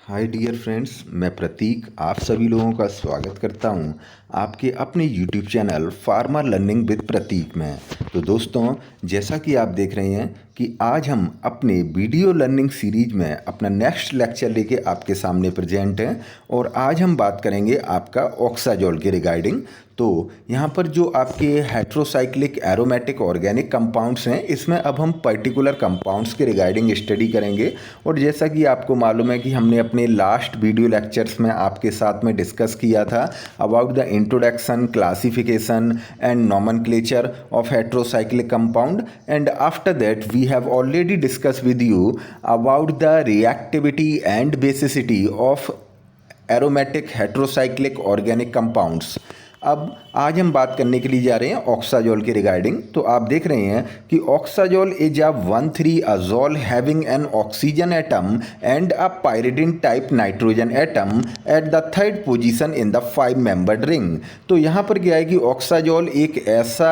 Hi dear friends, मैं प्रतीक आप सभी लोगों का स्वागत करता हूं आपके अपने YouTube channel farmer learning with Prateek में। तो दोस्तों, जैसा कि आप देख रहे हैं कि आज हम अपने वीडियो लर्निंग सीरीज में अपना नेक्स्ट लेक्चर लेके आपके सामने प्रेजेंट हैं और आज हम बात करेंगे आपका ऑक्साजोल के रिगार्डिंग। तो यहाँ पर जो आपके हेट्रोसाइक्लिक एरोमेटिक ऑर्गेनिक कंपाउंड्स हैं, इसमें अब हम पर्टिकुलर कंपाउंड्स के रिगार्डिंग स्टडी करेंगे। और जैसा कि आपको मालूम है कि हमने अपने लास्ट वीडियो लेक्चर्स में आपके साथ में डिस्कस किया था about the introduction, classification and nomenclature of heterocyclic compound, and after that we have already discussed with you about the reactivity and basicity of aromatic heterocyclic organic compounds। अब आज हम बात करने के लिए जा रहे हैं ऑक्साजोल के रिगार्डिंग। तो आप देख रहे हैं कि oxazole is a 1,3 azole having an oxygen atom and a pyridine type nitrogen atom at the third position in the 5 membered ring. तो यहाँ पर क्या है कि ऑक्साजोल एक ऐसा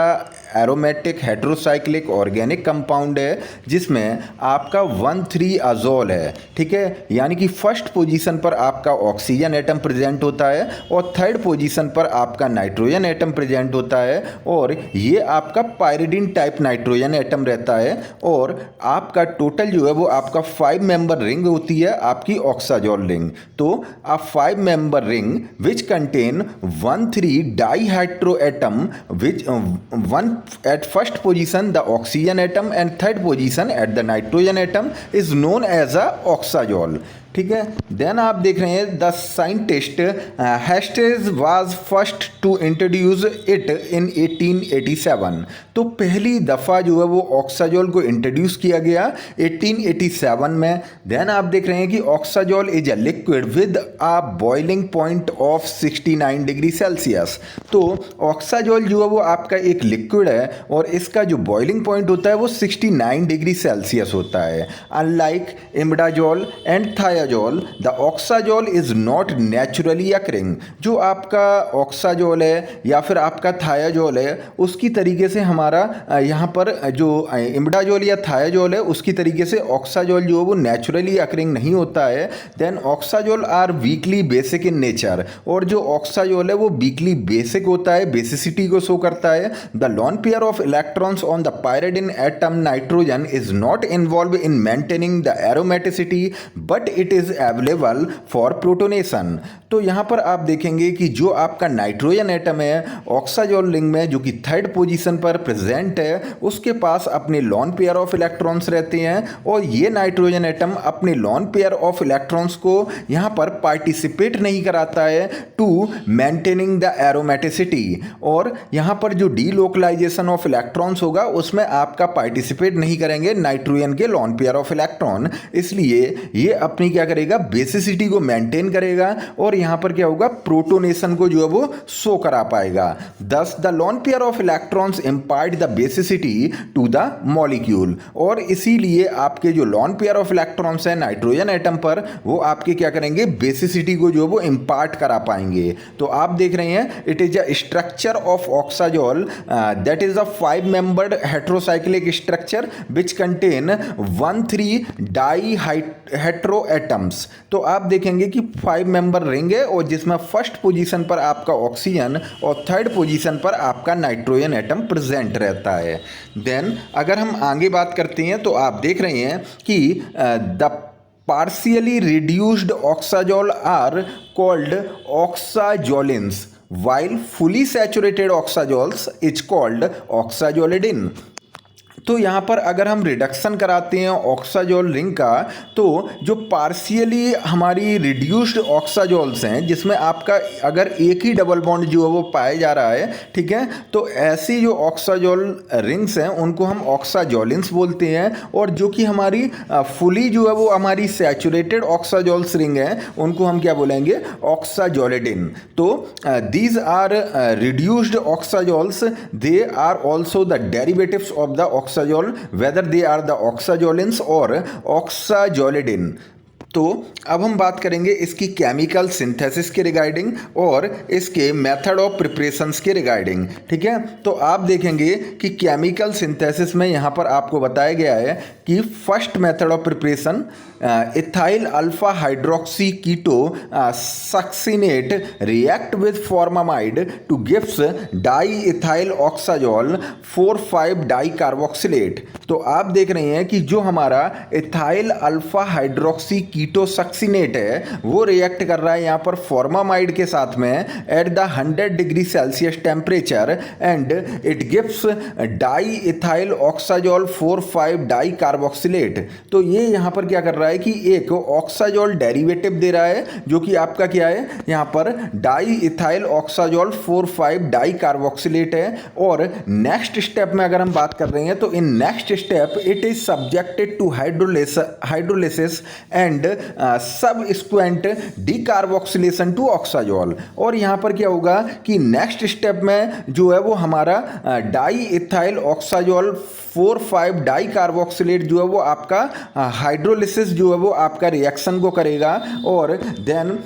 एरोमेटिक हेट्रोसाइक्लिक ऑर्गेनिक कंपाउंड है जिसमें आपका 1,3 अजोल है, ठीक है। यानी कि फर्स्ट पोजीशन पर आपका ऑक्सीजन एटम प्रेजेंट होता है और थर्ड पोजीशन पर आपका नाइट्रोजन एटम प्रेजेंट होता है, और ये आपका पायरिडिन टाइप नाइट्रोजन एटम रहता है। और आपका टोटल जो है वो आपका 5 मेंबर रिंग होती है आपकी ऑक्साजोल रिंग। तो अ 5 member ring which contain 1,3 dihydro atom which one at first position the oxygen atom and third position at the nitrogen atom is known as a oxazole, ठीक है। देन आप देख रहे हैं the scientist Hantzsch was first to introduce it in 1887। तो पहली दफ़ा जो है वो ऑक्साजोल को इंट्रोड्यूस किया गया 1887 में। देन आप देख रहे हैं कि oxazole is a liquid with a boiling point of 69 degree Celsius. तो ऑक्साजोल जो है वो आपका एक लिक्विड है और इसका जो बॉइलिंग पॉइंट होता है वो 69 डिग्री सेल्सियस होता है। Unlike imidazole and thiazole, the oxazole is not naturally occurring. जो आपका ऑक्साजोल है या फिर आपका थायाजोल है, उसकी तरीके से हमारा यहाँ पर जो इमिडाजोल या थायाजोल है उसकी तरीके से ऑक्साजोल जो है वो नेचुरली अकरिंग नहीं होता है। Then oxazole are weakly basic in nature, और जो ऑक्साजोल है वो वीकली बेसिक होता है, बेसिसिटी को शो करता है। The lone pair of electrons on the pyridine atom nitrogen is not involve in maintaining the aromaticity but it is available for protonation. तो यहाँ पर आप देखेंगे कि जो आपका नाइट्रोजन एटम है ऑक्साजोल रिंग में जो कि थर्ड पोजीशन पर प्रेजेंट है, उसके पास अपने लोन पेयर ऑफ इलेक्ट्रॉन्स रहते हैं, और ये नाइट्रोजन एटम अपने लोन पेयर ऑफ इलेक्ट्रॉन्स को यहाँ पर पार्टिसिपेट नहीं कराता है टू मेंटेनिंग द एरोमेटिसिटी। और यहाँ पर जो डीलोकलाइजेशन ऑफ इलेक्ट्रॉन्स होगा उसमें आपका पार्टिसिपेट नहीं करेंगे नाइट्रोजन के लोन पेयर ऑफ इलेक्ट्रॉन, इसलिए ये अपनी क्या करेगा, बेसिसिटी को मेंटेन करेगा और यहां पर क्या होगा, प्रोटोनेशन को जो है वो शो करा पाएगा। Thus the lone pair of electrons impart the basicity to the molecule, और इसीलिए आपके जो लोन पेयर ऑफ इलेक्ट्रॉन्स है नाइट्रोजन एटम पर, वो आपके क्या करेंगे, बेसिसिटी को जो है वो इम्पार्ट करा पाएंगे। तो आप देख रहे हैं it is a structure of oxazole that is a 5 membered heterocyclic structure which contain 1,3 di hetero atoms. तो आप देखेंगे कि 5 मेंबर रिंग है और जिसमें फर्स्ट पोजीशन पर आपका ऑक्सीजन और थर्ड पोजीशन पर आपका नाइट्रोजन एटम प्रेजेंट रहता है। देन अगर हम आगे बात करते हैं तो आप देख रहे हैं कि the partially reduced oxazole are called oxazolins while fully saturated oxazoles is called oxazolidin। तो यहाँ पर अगर हम रिडक्शन कराते हैं ऑक्साजोल रिंग का, तो जो पार्शियली हमारी रिड्यूस्ड ऑक्साजोल्स हैं जिसमें आपका अगर एक ही डबल बॉन्ड जो है वो पाया जा रहा है, ठीक है, तो ऐसी जो ऑक्साजोल रिंग्स हैं उनको हम ऑक्साजोलिन्स बोलते हैं, और जो कि हमारी फुली जो है वो हमारी सैचुरेटेड ऑक्साजोल्स रिंग हैं उनको हम क्या बोलेंगे, ऑक्साजोलिडिन। तो these are reduced oxazoles, they are also the derivatives of the oxazole whether they are the oxazolins or oxazolidin। तो अब हम बात करेंगे इसकी केमिकल सिंथेसिस के रिगार्डिंग और इसके मेथड ऑफ प्रिपरेशंस के रिगार्डिंग। ठीक है, तो आप देखेंगे कि केमिकल सिंथेसिस में यहाँ पर आपको बताया गया है कि first method of preparation ethyl alpha hydroxy keto succinate react with formamide to gives di ethyl oxazole 4,5 di carboxylate. तो आप देख रहे हैं कि जो हमारा ethyl alpha hydroxy keto succinate है वो रिएक्ट कर रहा है यहाँ पर फॉर्मामाइड के साथ में at the 100 degree Celsius temperature and it gives di ethyl oxazole 4,5 di carboxylate. तो ये यहाँ पर क्या कर रहा है कि एक ऑक्साजोल डेरिवेटिव दे रहा है जो कि आपका क्या है यहाँ पर die ethyl oxazole 4,5 di carboxylate है। और नेक्स्ट स्टेप में अगर हम बात कर रहे हैं तो in next step it is subjected to hydrolysis and subsequent decarboxylation to oxazole. और यहाँ पर क्या होगा कि नेक्स्ट स्टेप में जो है वो हमारा die ethyl oxazole 4,5 di carboxylate जो है वो आपका हाइड्रोलिसिस जो है वो आपका रिएक्शन को करेगा। और देन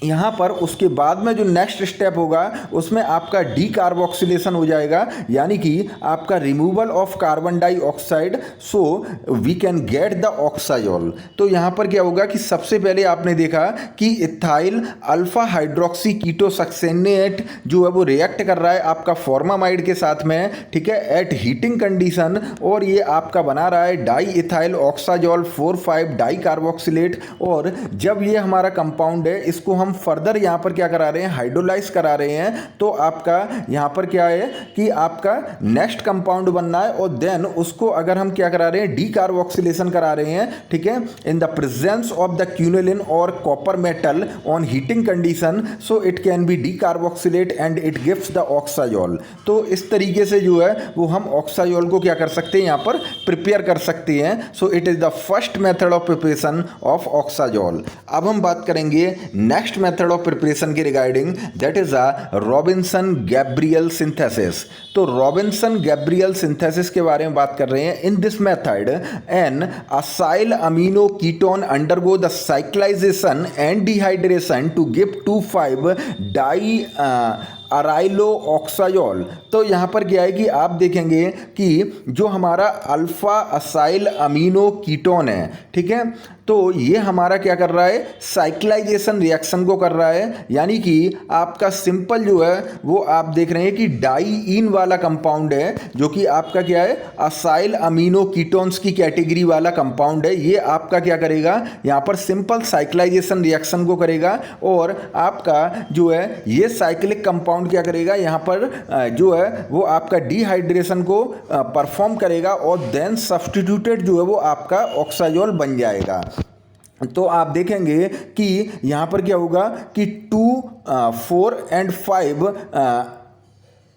यहाँ पर उसके बाद में जो नेक्स्ट स्टेप होगा उसमें आपका डीकार्बोक्सिलेशन हो जाएगा, यानी कि आपका removal of carbon dioxide, so we can get the oxazole. तो यहाँ पर क्या होगा कि सबसे पहले आपने देखा कि ethyl alpha hydroxy keto succinate जो है वो रिएक्ट कर रहा है आपका फॉर्मामाइड के साथ में, ठीक है, एट हीटिंग कंडीशन, और ये आपका बना रहा है die ethyl oxazole 4,5 di carboxylate. और जब ये हमारा कंपाउंड है इसको हम फर्दर यहाँ पर क्या करा रहे हैं, हाइड्रोलाइज करा रहे हैं, तो आपका यहाँ पर क्या है कि आपका नेक्स्ट कंपाउंड बनना है। और देन उसको अगर हम क्या करा रहे हैं, डीकार्बोक्सिलेशन करा रहे हैं, ठीक है, in the presence of the quinoline और copper metal on heating condition, so it can be decarboxylate and it gives the oxazole. तो इस तरीके से जो है वो हम ऑक्साजोल को क्या कर सकते हैं, यहाँ पर प्रिपेयर कर सकते हैं। So it is the first method of preparation of oxazole. अब हम बात करेंगे नेक्स्ट मेथड ऑफ प्रिपरेशन के regarding, that is a Robinson Gabriel synthesis. तो रॉबिन्सन गैब्रियल सिंथेसिस के बारे में बात कर रहे हैं। In this method N acyl amino ketone undergo the cyclization and dehydration to give 2,5 di aryl oxazole. तो यहाँ पर क्या है कि आप देखेंगे कि जो हमारा अल्फा असाइल अमीनो कीटोन है, ठीक है, तो ये हमारा क्या कर रहा है, साइक्लाइजेशन रिएक्शन को कर रहा है, यानी कि आपका सिंपल जो है वो आप देख रहे हैं कि डाईइन वाला कंपाउंड है जो कि आपका क्या है, असाइल अमीनो कीटोन्स की कैटेगरी वाला कंपाउंड है। ये आपका क्या करेगा, यहाँ पर सिंपल साइक्लाइजेशन रिएक्शन को करेगा और आपका जो है ये साइक्लिक कंपाउंड क्या करेगा, यहाँ पर जो है वो आपका डिहाइड्रेशन को परफॉर्म करेगा और देन सब्स्टिट्यूटेड जो है वो आपका ऑक्साजोल बन जाएगा। तो आप देखेंगे कि यहाँ पर क्या होगा कि 2, 4 एंड 5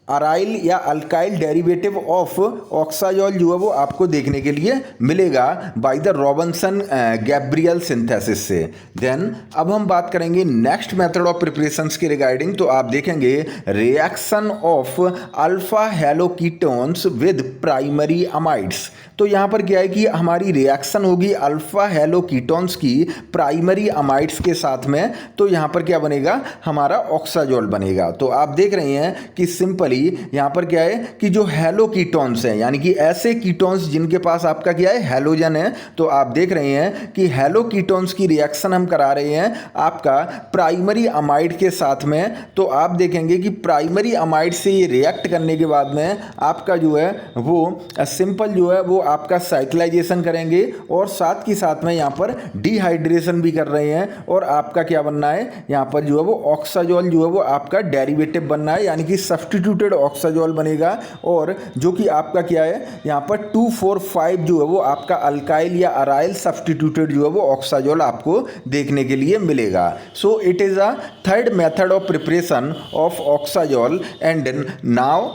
अराइल या अल्काइल डेरिवेटिव ऑफ ऑक्साजोल जो है वो आपको देखने के लिए मिलेगा by the Robinson Gabriel synthesis से। देन अब हम बात करेंगे नेक्स्ट मेथड ऑफ प्रिपरेशंस के रिगार्डिंग। तो आप देखेंगे reaction of alpha haloketones with primary amides. तो यहाँ पर क्या है कि हमारी रिएक्शन होगी अल्फा हेलोकीटोन्स की प्राइमरी अमाइड्स के साथ में, तो यहाँ पर क्या बनेगा, हमारा ऑक्साजोल बनेगा। तो आप देख रहे हैं कि सिंपली यहाँ पर क्या है कि जो हेलोकीटोन्स हैं, यानी कि ऐसे कीटोन्स जिनके पास आपका क्या है, हेलोजन है, तो आप देख रहे हैं कि हेलोकीटोन्स की रिएक्शन हम करा रहे हैं आपका प्राइमरी अमाइड के साथ में। तो आप देखेंगे कि प्राइमरी अमाइड से ये रिएक्ट करने के बाद में आपका जो है वो सिंपल जो है वो आपका साइक्लाइजेशन करेंगे और साथ ही साथ में यहाँ पर डिहाइड्रेशन भी कर रहे हैं और आपका क्या बनना है, यहाँ पर जो है वो ऑक्साजोल जो है वो आपका डेरिवेटिव बनना है, यानी कि सब्स्टिट्यूटेड ऑक्साजोल बनेगा। और जो कि आपका क्या है, यहाँ पर 2, 4, 5 जो है वो आपका अल्काइल या अराइल सब्स्टिट्यूटेड जो है वो ऑक्साजोल आपको देखने के लिए मिलेगा। So it is a third method of preparation of oxazole. And now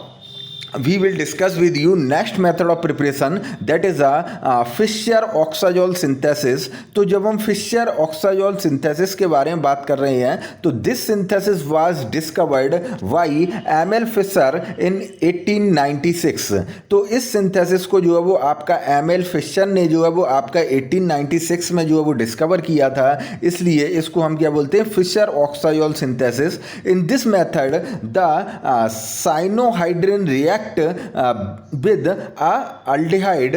we will discuss with you next method of preparation, that is a Fischer oxazole synthesis। तो जब हम Fischer oxazole synthesis के बारे में बात कर रहे हैं तो this synthesis was discovered by ML Fischer in 1896। तो इस synthesis को जो है वो आपका ML Fischer ने जो है वो आपका 1896 में जो है वो डिस्कवर किया था, इसलिए इसको हम क्या बोलते हैं, Fischer oxazole synthesis। In this method the cyanohydrin react with a aldehyde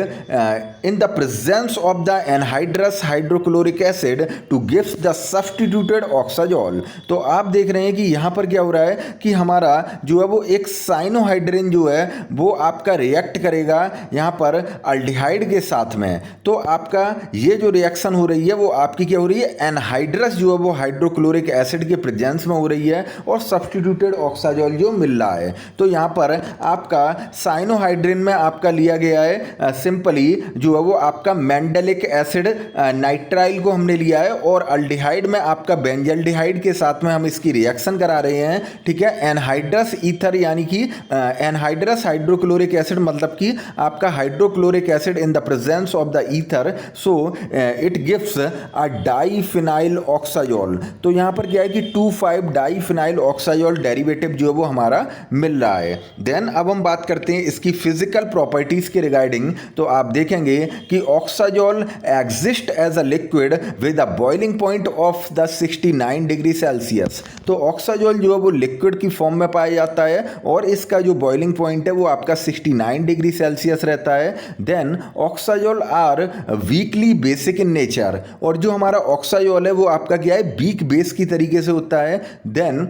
in the presence of the anhydrous hydrochloric acid to give the substituted oxazole। तो आप देख रहे हैं कि यहाँ पर क्या हो रहा है कि हमारा जो है वो एक साइनोहाइड्रिन जो है वो आपका रिएक्ट करेगा यहाँ पर अल्डिहाइड के साथ में। तो आपका ये जो रिएक्शन हो रही है वो आपकी क्या हो रही है, एनहाइड्रस जो है वो हाइड्रोक्लोरिक एसिड के प्रेजेंस में हो रही है और सब्स्टिट्यूटेड ऑक्साजोल जो मिल रहा है। तो यहाँ पर आपका साइनोहाइड्रिन में आपका लिया गया है सिंपली जो है वो आपका मेंडेलिक एसिड नाइट्राइल को हमने लिया है, और अल्डिहाइड में आपका बेंजल्डिहाइड के साथ में हम इसकी रिएक्शन करा रहे हैं। ठीक है, एनहाइड्रस ईथर यानी कि एनहाइड्रस हाइड्रोक्लोरिक एसिड मतलब कि आपका hydrochloric acid in the presence of the ether, so it gives a diphenyl oxazole. तो यहाँ पर क्या है कि 2,5 डाइफिनाइल ऑक्साजोल डेरिवेटिव जो है वो हमारा मिल रहा है। देन अब हम बात करते हैं इसकी फिजिकल प्रॉपर्टीज के रिगार्डिंग। तो आप देखेंगे कि oxazole exist as a liquid with a boiling point of the 69 degree Celsius. तो ऑक्साजोल जो है वो लिक्विड की फॉर्म में पाया जाता है और इसका जो बॉइलिंग पॉइंट है वो आपका 69 डिग्री सेल्सियस रहता है। Then oxazole are weakly basic in nature, और जो हमारा ऑक्साजोल है वो आपका क्या है, वीक बेस की तरीके से होता है। देन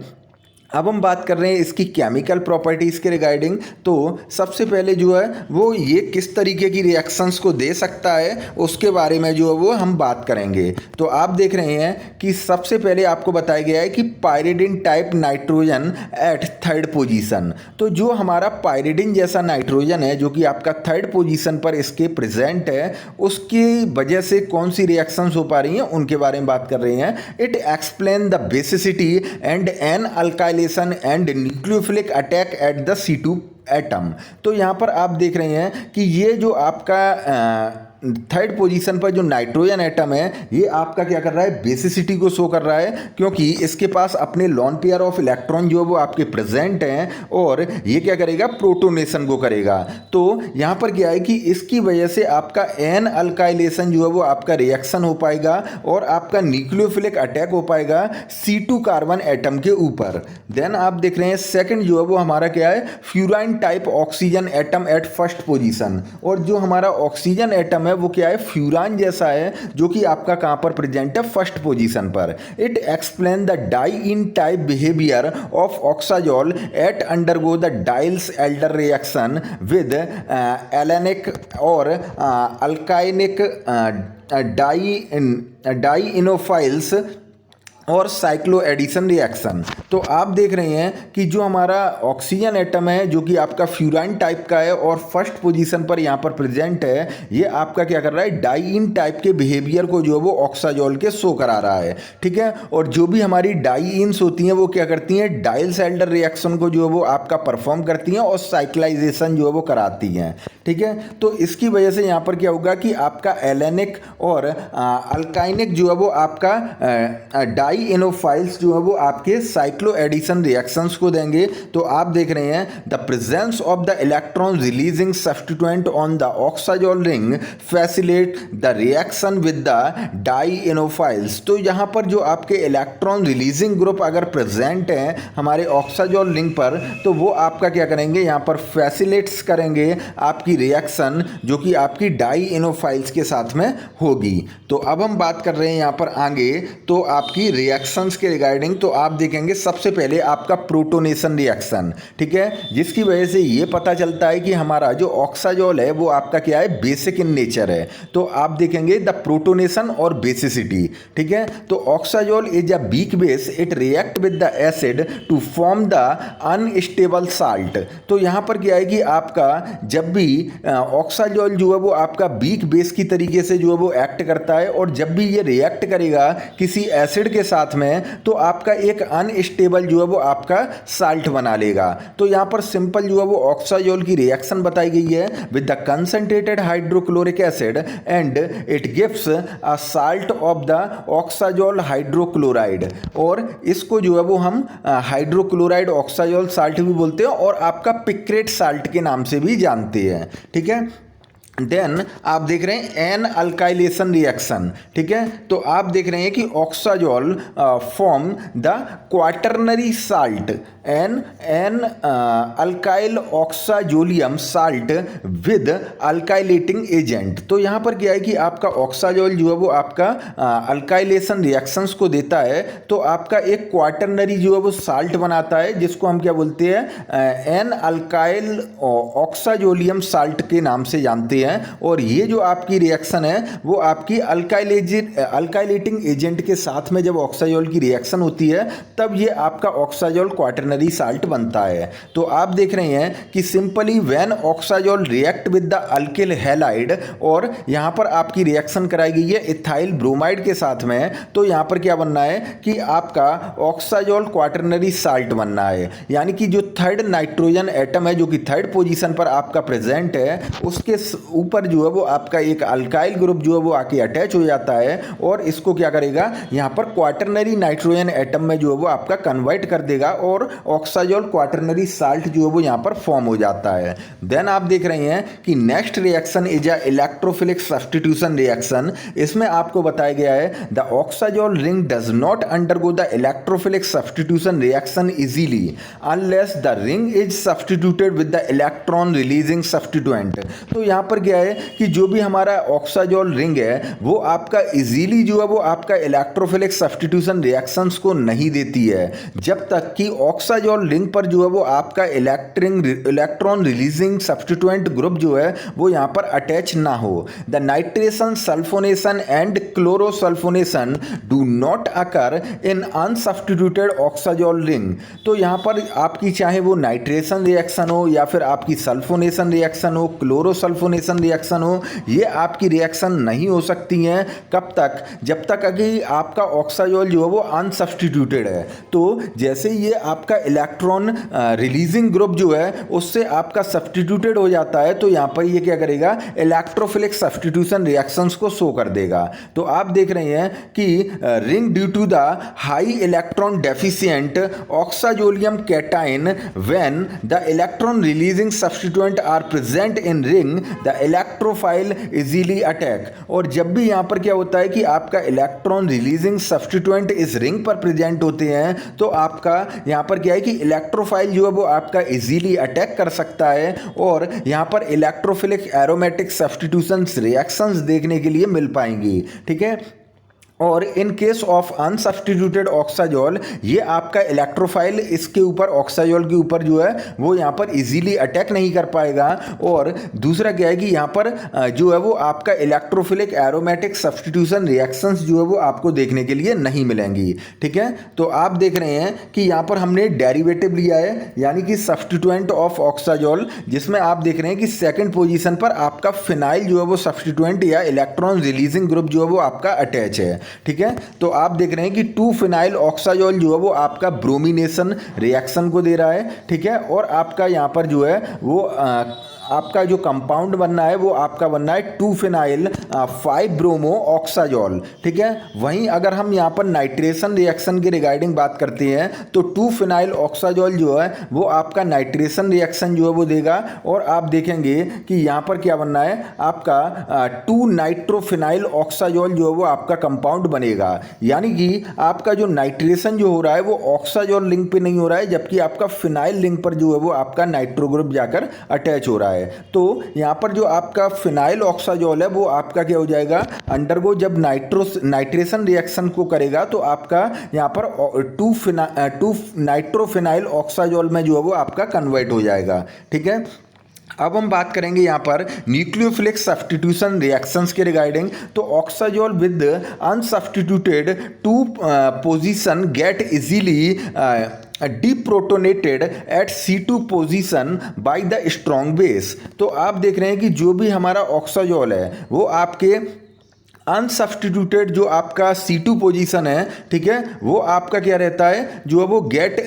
अब हम बात कर रहे हैं इसकी केमिकल प्रॉपर्टीज़ के रिगार्डिंग। तो सबसे पहले जो है वो ये किस तरीके की रिएक्शंस को दे सकता है उसके बारे में जो है वो हम बात करेंगे। तो आप देख रहे हैं कि सबसे पहले आपको बताया गया है कि pyridine type nitrogen at third position. तो जो हमारा पायरिडिन जैसा नाइट्रोजन है जो कि आपका थर्ड पोजीशन पर इसके प्रेजेंट है, उसकी वजह से कौन सी रिएक्शंस हो पा रही हैं उनके बारे में बात कर रहे हैं। It explain the basicity and N alkylation and nucleophilic attack at the C2 atom. तो यहाँ पर आप देख रहे हैं कि ये जो आपका थर्ड पोजीशन पर जो नाइट्रोजन एटम है ये आपका क्या कर रहा है, बेसिसिटी को शो कर रहा है, क्योंकि इसके पास अपने लॉन पेयर ऑफ इलेक्ट्रॉन जो वो आपके प्रेजेंट हैं और ये क्या करेगा, प्रोटोनेशन को करेगा। तो यहाँ पर क्या है कि इसकी वजह से आपका एन अल्काइलेशन जो है वो आपका रिएक्शन हो पाएगा और आपका न्यूक्लियोफिलिक अटैक हो पाएगा C2 कार्बन एटम के ऊपर। देन आप देख रहे हैं सेकंड जो है वो हमारा क्या है, furan type oxygen atom at first position. और जो हमारा ऑक्सीजन एटम है वो क्या है, फ्यूरान जैसा है, जो कि आपका कहां पर प्रेजेंट है, फर्स्ट पोजीशन पर। It explain the diene type behaviour of oxazole at undergo the Diels Alder reaction with alkenic और अल्काइनिक डाइइनोफाइल्स और साइक्लो एडिशन रिएक्शन। तो आप देख रहे हैं कि जो हमारा ऑक्सीजन एटम है जो कि आपका फ्यूराइन टाइप का है और फर्स्ट पोजीशन पर यहाँ पर प्रेजेंट है, ये आपका क्या कर रहा है, डाइइन टाइप के बिहेवियर को जो है वो ऑक्साजोल के शो करा रहा है। ठीक है, और जो भी हमारी डाइइन्स होती हैं वो क्या करती हैं, डाइल्स एल्डर रिएक्शन को जो है वो आपका परफॉर्म करती हैं और साइक्लाइजेशन जो है वो कराती हैं। ठीक है, तो इसकी वजह से यहाँ पर क्या होगा कि आपका एलेनिक और अल्काइनिक जो है वो आपका डाइइनोफाइल्स जो है वो आपके साइक्लो एडिशन रिएक्शंस को देंगे। तो आप देख रहे हैं the presence of the electron releasing substituent on the oxazole ring facilitate the reaction with the dienophiles. तो यहाँ पर जो आपके इलेक्ट्रॉन रिलीजिंग ग्रुप अगर प्रेजेंट हैं हमारे ऑक्साजोल रिंग पर, तो वो आपका क्या करेंगे, यहाँ पर फैसिलिटेट्स करेंगे आपकी रिएक्शन जो कि आपकी डाइइनोफाइल्स के साथ में होगी। तो अब हम बात कर रहे हैं यहाँ पर आगे तो आपकी रिएक्शंस के रिगार्डिंग। तो आप देखेंगे सबसे पहले आपका प्रोटोनेशन रिएक्शन, ठीक है, जिसकी वजह से ये पता चलता है कि हमारा जो ऑक्साजोल है वो आपका क्या है, बेसिक इन नेचर है। तो आप देखेंगे द प्रोटोनेशन और बेसिसिटी। ठीक है, तो oxazole is a weak base, it react with the acid to form the unstable salt. तो यहाँ पर क्या है कि आपका जब भी ऑक्साजोल जो है वो आपका वीक बेस की तरीके से जो है वो एक्ट करता है और जब भी ये रिएक्ट करेगा किसी एसिड के साथ में, तो आपका एक अनस्टेबल जो है वो आपका साल्ट बना लेगा। तो यहाँ पर सिंपल जो है वो ऑक्साजोल की रिएक्शन बताई गई है with the concentrated hydrochloric acid and it gives a salt of the oxazole hydrochloride. और इसको जो है वो हम हाइड्रोक्लोराइड ऑक्साजोल साल्ट भी बोलते हैं और आपका पिक्रेट साल्ट के नाम से भी जानते हैं। ठीक है, देन आप देख रहे हैं एन अल्काइलेशन रिएक्शन। ठीक है, तो आप देख रहे हैं कि oxazole form the quaternary salt N alkyl oxazolium salt with alkylating agent. तो यहाँ पर क्या है कि आपका ऑक्साजोल जो है वो आपका अल्काइलेशन रिएक्शंस को देता है, तो आपका एक क्वाटरनरी जो है वो साल्ट बनाता है जिसको हम क्या बोलते हैं, एन अल्काइल ऑक्साजोलियम साल्ट के नाम से जानते हैं। और ये जो आपकी रिएक्शन है वो आपकी अल्काइलेटिंग एजेंट के साथ में जब ऑक्साजोल की रिएक्शन होती है तब ये आपका ऑक्साजोल क्वाटरनरी साल्ट बनता है। तो आप देख रहे हैं कि simply when oxazole react with the alkyl halide, और यहां पर आपकी रिएक्शन कराई गई है इथाइल ब्रोमाइड के साथ में, तो यहां पर क्या बनना है कि आपका ऑक्साजोल क्वाटरनरी साल्ट बनना है। यानी कि जो थर्ड नाइट्रोजन एटम है जो कि थर्ड पोजीशन पर आपका प्रेजेंट है, उसके ऊपर जो है वो आपका एक अल्काइल ग्रुप जो है वो आके अटैच हो जाता है और इसको क्या करेगा, यहाँ पर क्वाटरनरी नाइट्रोजन एटम में जो है वो आपका कन्वर्ट कर देगा और ऑक्साजोल क्वाटरनरी साल्ट जो है वो यहाँ पर फॉर्म हो जाता है। देन आप देख रहे हैं कि next reaction is a electrophilic substitution reaction. इसमें आपको बताया गया है the oxazole ring does not undergo the electrophilic substitution reaction easily unless the ring is substituted with the electron releasing substituent. तो यहाँ पर क्या है कि जो भी हमारा ऑक्साजोल रिंग है वो आपका इजीली जो है वो आपका इलेक्ट्रोफिलिक सब्स्टिट्यूशन रिएक्शंस को नहीं देती है जब तक कि ऑक्साजोल रिंग पर जो है वो आपका इलेक्ट्रॉन रिलीजिंग सब्स्टिट्यूएंट ग्रुप जो है वो यहाँ पर अटैच ना हो। The nitration sulphonation and chlorosulphonation do not occur in unsubstituted oxazole ring. तो यहाँ पर आपकी चाहे वो नाइट्रेशन रिएक्शन हो या फिर आपकी सल्फोनेशन रिएक्शन हो, क्लोरोसल्फोनेशन रिएक्शन हो, ये आपकी रिएक्शन नहीं हो सकती हैं कब तक, जब तक कि आपका ऑक्साजोल जो है वो अनसब्स्टिट्यूटेड है। तो जैसे ये आपका इलेक्ट्रॉन रिलीजिंग ग्रुप जो है उससे आपका सब्स्टिट्यूटेड हो जाता है तो यहाँ पर ये क्या करेगा, इलेक्ट्रोफिलिक सब्स्टिट्यूशन रिएक्शंस को शो कर देगा। तो आप देख रहे हैं कि ring due to the high electron deficient oxazolium cation when the electron releasing substituent are present in ring the electrophile easily attack. और जब भी यहाँ पर क्या होता है कि आपका इलेक्ट्रॉन रिलीजिंग सब्स्टिट्यूएंट इस रिंग पर प्रेजेंट होते हैं तो आपका यहाँ पर क्या है कि इलेक्ट्रोफाइल जो है वो आपका इजीली अटैक कर सकता है और यहाँ पर इलेक्ट्रोफिलिक एरोमेटिक सब्स्टिट्यूशन रिएक्शंस देखने के लिए मिल पाएंगी। ठीक है, और इन केस ऑफ अनसब्स्टिट्यूटेड ऑक्साजोल ये आपका इलेक्ट्रोफाइल इसके ऊपर ऑक्साजोल के ऊपर जो है वो यहाँ पर इजीली अटैक नहीं कर पाएगा। और दूसरा क्या है कि यहाँ पर जो है वो आपका इलेक्ट्रोफिलिक एरोमेटिक सब्स्टिट्यूशन रिएक्शंस जो है वो आपको देखने के लिए नहीं मिलेंगी। ठीक है, तो आप देख रहे हैं कि यहाँ पर हमने डेरिवेटिव लिया है यानी कि सब्स्टिट्यूएंट ऑफ ऑक्साजोल, जिसमें आप देख रहे हैं कि सेकेंड पोजिशन पर आपका फिनाइल जो है वो सब्स्टिट्यूएंट या इलेक्ट्रॉन रिलीजिंग ग्रुप जो है वो आपका अटैच है। ठीक है, तो आप देख रहे हैं कि 2 फिनाइल ऑक्साजोल जो है वो आपका ब्रोमिनेशन रिएक्शन को दे रहा है। ठीक है, और आपका यहाँ पर जो है वो आपका जो कंपाउंड बनना है वो आपका बनना है 2 फिनाइल 5 ब्रोमो ऑक्साजोल। ठीक है, वहीं अगर हम यहाँ पर नाइट्रेशन रिएक्शन के रिगार्डिंग बात करते हैं तो 2 फिनाइल ऑक्साजोल जो है वो आपका नाइट्रेशन रिएक्शन जो है वो देगा और आप देखेंगे कि यहाँ पर क्या बनना है, आपका 2 नाइट्रोफिनाइल ऑक्साजोल जो है वो आपका कंपाउंड बनेगा। यानी कि आपका जो नाइट्रेशन जो हो रहा है वो ऑक्साजोल लिंक पे नहीं हो रहा है जबकि आपका फिनाइल लिंक पर जो है वो आपका नाइट्रो ग्रुप जाकर अटैच हो रहा है। तो यहां पर जो आपका फिनाइल ऑक्साजोल है वो आपका क्या हो जाएगा, अंडरगो जब नाइट्रेशन रिएक्शन को करेगा तो आपका यहां पर 2 नाइट्रोफिनाइल ऑक्साजोल में जो है वो आपका कन्वर्ट हो जाएगा। ठीक है, अब हम बात करेंगे यहाँ पर न्यूक्लियोफिलिक सब्स्टिट्यूशन रिएक्शंस के रिगार्डिंग। तो oxazole with unsubstituted 2 position get easily deprotonated at C2 position by the strong base. तो आप देख रहे हैं कि जो भी हमारा ऑक्साजोल है वो आपके अनसब्स्टिट्यूटेड जो आपका C2 पोजीशन है, ठीक है, वो आपका क्या रहता है, जो है वो गेट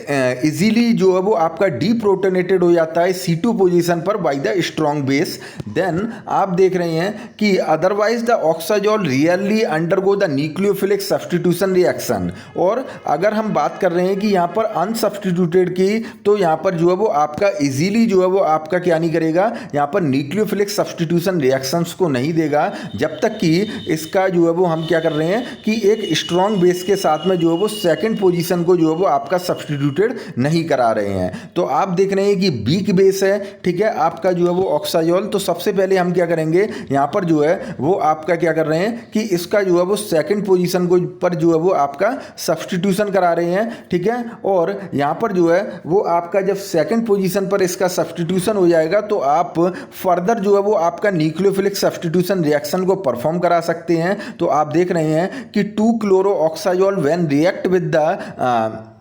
इजीली जो है वो आपका डीप्रोटोनेटेड हो जाता है C2 पोजीशन पर by the strong base. Then आप देख रहे हैं कि otherwise the oxazole rarely undergo the nucleophilic substitution reaction. और अगर हम बात कर रहे हैं कि यहाँ पर अनसब्स्टिट्यूटेड की, तो यहाँ पर जो है वो आपका इजीली जो है वो आपका क्या नहीं करेगा, यहाँ पर न्यूक्लियोफिलिक सब्स्टिट्यूशन रिएक्शंस को नहीं देगा, जब तक कि इसका जो है वो हम क्या कर रहे हैं कि एक स्ट्रॉन्ग बेस के साथ में जो है वो सेकंड पोजीशन को जो है वो आपका सब्स्टिट्यूटेड नहीं करा रहे हैं। तो आप देख रहे हैं कि वीक बेस है, ठीक है, आपका जो है वो ऑक्साजोल। तो सबसे पहले हम क्या करेंगे, यहाँ पर जो है वो आपका क्या कर रहे हैं कि इसका जो है वो सेकंड पोजीशन को पर जो है वो आपका सब्स्टिट्यूशन करा रहे हैं, ठीक है। और यहाँ पर जो है वो आपका जब सेकंड पोजीशन पर इसका सब्स्टिट्यूशन हो जाएगा तो आप फर्दर जो है वो आपका न्यूक्लियोफिलिक सब्स्टिट्यूशन रिएक्शन को परफॉर्म करा सकते हैं। तो आप देख रहे हैं कि 2-chlorooxazole when react with the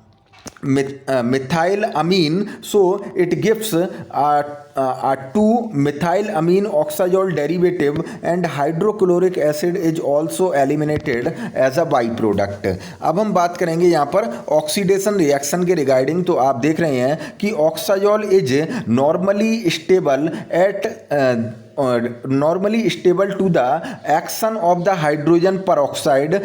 methylamine, so it gives a 2-methylamine oxazole derivative, and hydrochloric acid is also eliminated as a byproduct। अब हम बात करेंगे यहाँ पर ऑक्सीडेशन रिएक्शन के रिगार्डिंग। तो आप देख रहे हैं कि oxazole is normally stable to the action of the hydrogen peroxide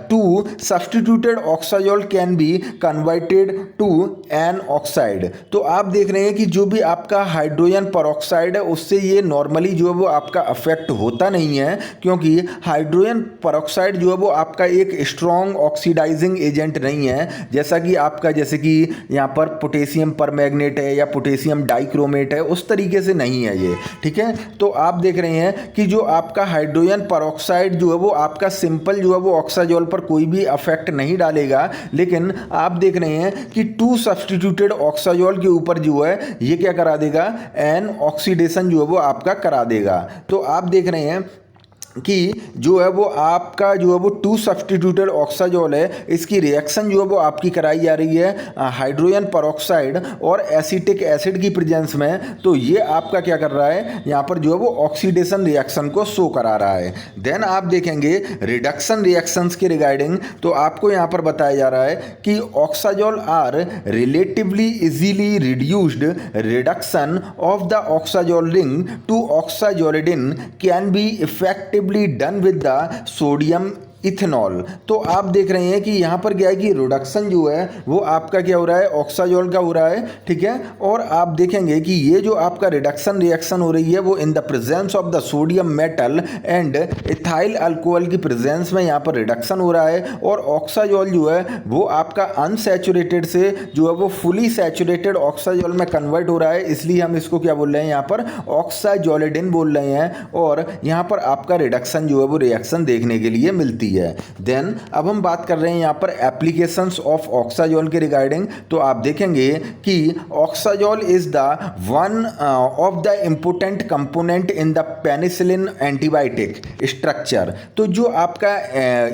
to substituted oxazole can be converted to an oxide। तो आप देख रहे हैं कि जो भी आपका हाइड्रोजन पेरोक्साइड है उससे ये नॉर्मली जो है वो आपका अफेक्ट होता नहीं है, क्योंकि हाइड्रोजन पेरोक्साइड जो है वो आपका एक स्ट्रॉन्ग ऑक्सीडाइजिंग एजेंट नहीं है, जैसा कि आपका जैसे कि यहाँ पर पोटेशियम परमैंगनेट है या पोटेशियम डाइक्रोमेट है, उस तरीके से नहीं है ये, ठीक है। तो आप देख रहे हैं कि जो आपका हाइड्रोजन पेरोक्साइड जो है वो आपका सिंपल जो है वो ऑक्साजोल पर कोई भी अफेक्ट नहीं डालेगा, लेकिन आप देख रहे हैं कि 2 सब्स्टिट्यूटेड ऑक्साजोल के ऊपर जो है ये क्या करा देगा, एन ऑक्सीडेशन जो है वो आपका करा देगा। तो आप देख रहे हैं कि जो है वो आपका जो है वो 2 सब्स्टिट्यूटेड ऑक्साजोल है, इसकी रिएक्शन जो है वो आपकी कराई जा रही है हाइड्रोजन पेरोक्साइड और एसिटिक एसिड की प्रेजेंस में। तो ये आपका क्या कर रहा है, यहाँ पर जो है वो ऑक्सीडेशन रिएक्शन को शो करा रहा है। देन आप देखेंगे रिडक्शन रिएक्शंस के रिगार्डिंग। तो आपको यहाँ पर बताया जा रहा है कि oxazole are relatively easily reduced, reduction of the oxazole ring to oxazolidine can be effective done with the sodium ethanol. तो आप देख रहे हैं कि यहाँ पर क्या है कि रिडक्शन जो है वो आपका क्या हो रहा है, ऑक्साजोल का हो रहा है, ठीक है। और आप देखेंगे कि ये जो आपका रिडक्शन रिएक्शन हो रही है वो इन the presence of the sodium metal and ethyl alcohol की प्रेजेंस में यहाँ पर रिडक्शन हो रहा है। और ऑक्साजोल जो है वो आपका अनसैचुरेटेड से जो है वो फुली सैचुरेटेड ऑक्साजोल में कन्वर्ट हो रहा है, इसलिए हम इसको क्या बोल रहे हैं, यहाँ पर ऑक्साजोलिडिन बोल रहे हैं। और यहाँ पर आपका रिडक्शन जो है वो रिएक्शन देखने के लिए मिलती है। देन अब हम बात कर रहे हैं यहाँ पर एप्लीकेशंस ऑफ ऑक्साजोल के रिगार्डिंग। तो आप देखेंगे कि oxazole is the one of the important component in the penicillin antibiotic structure. तो जो आपका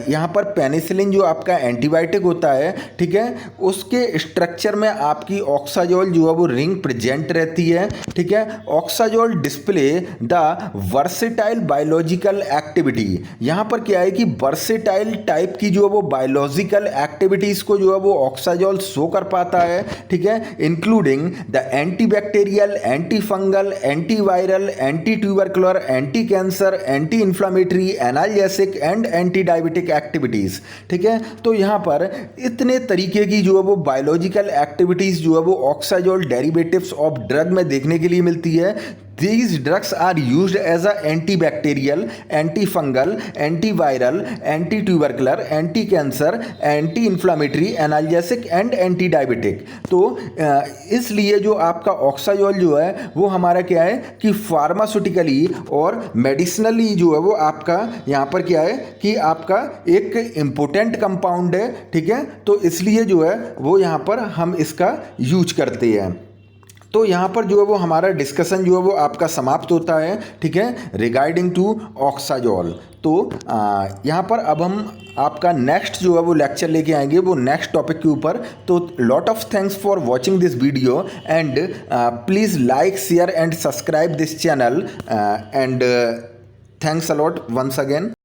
यहाँ पर पेनिसिलिन जो आपका एंटीबायोटिक होता है, ठीक है, उसके स्ट्रक्चर में आपकी ऑक्साजोल जो है वो रिंग प्रेजेंट रहती है, ठीक है। Oxazole display the versatile biological activity. यहाँ पर क्या है कि वर्सेटाइल टाइप की जो है वो बायोलॉजिकल एक्टिविटीज को जो है वो ऑक्साजोल शो कर पाता है, ठीक है, including the antibacterial, anti fungal, antiviral, anti tubercular, anti cancer, anti inflammatory, analgesic and anti diabetic activities, ठीक है। तो यहाँ पर इतने तरीके की जो है वो बायोलॉजिकल एक्टिविटीज जो है वो ऑक्साजोल डेरिवेटिव्स ऑफ ड्रग में देखने के लिए मिलती है। These drugs are used as a antibacterial, antifungal, antiviral, anti-tubercular, anti-cancer, anti-inflammatory, analgesic and anti-diabetic। तो इसलिए जो आपका ऑक्साजोल जो है वो हमारा क्या है कि फार्मास्यूटिकली और मेडिसिनली जो है वो आपका यहाँ पर क्या है कि आपका एक इम्पोर्टेंट कंपाउंड है, ठीक है। तो इसलिए जो है वो यहाँ पर हम इसका यूज करते हैं। तो यहाँ पर जो है वो हमारा डिस्कशन जो है वो आपका समाप्त होता है, ठीक है, रिगार्डिंग टू ऑक्साजोल। तो यहाँ पर अब हम आपका नेक्स्ट जो है वो लेक्चर लेके आएंगे वो नेक्स्ट टॉपिक के ऊपर। तो lot of thanks for watching this video and please like, share and subscribe this channel and thanks a lot once again.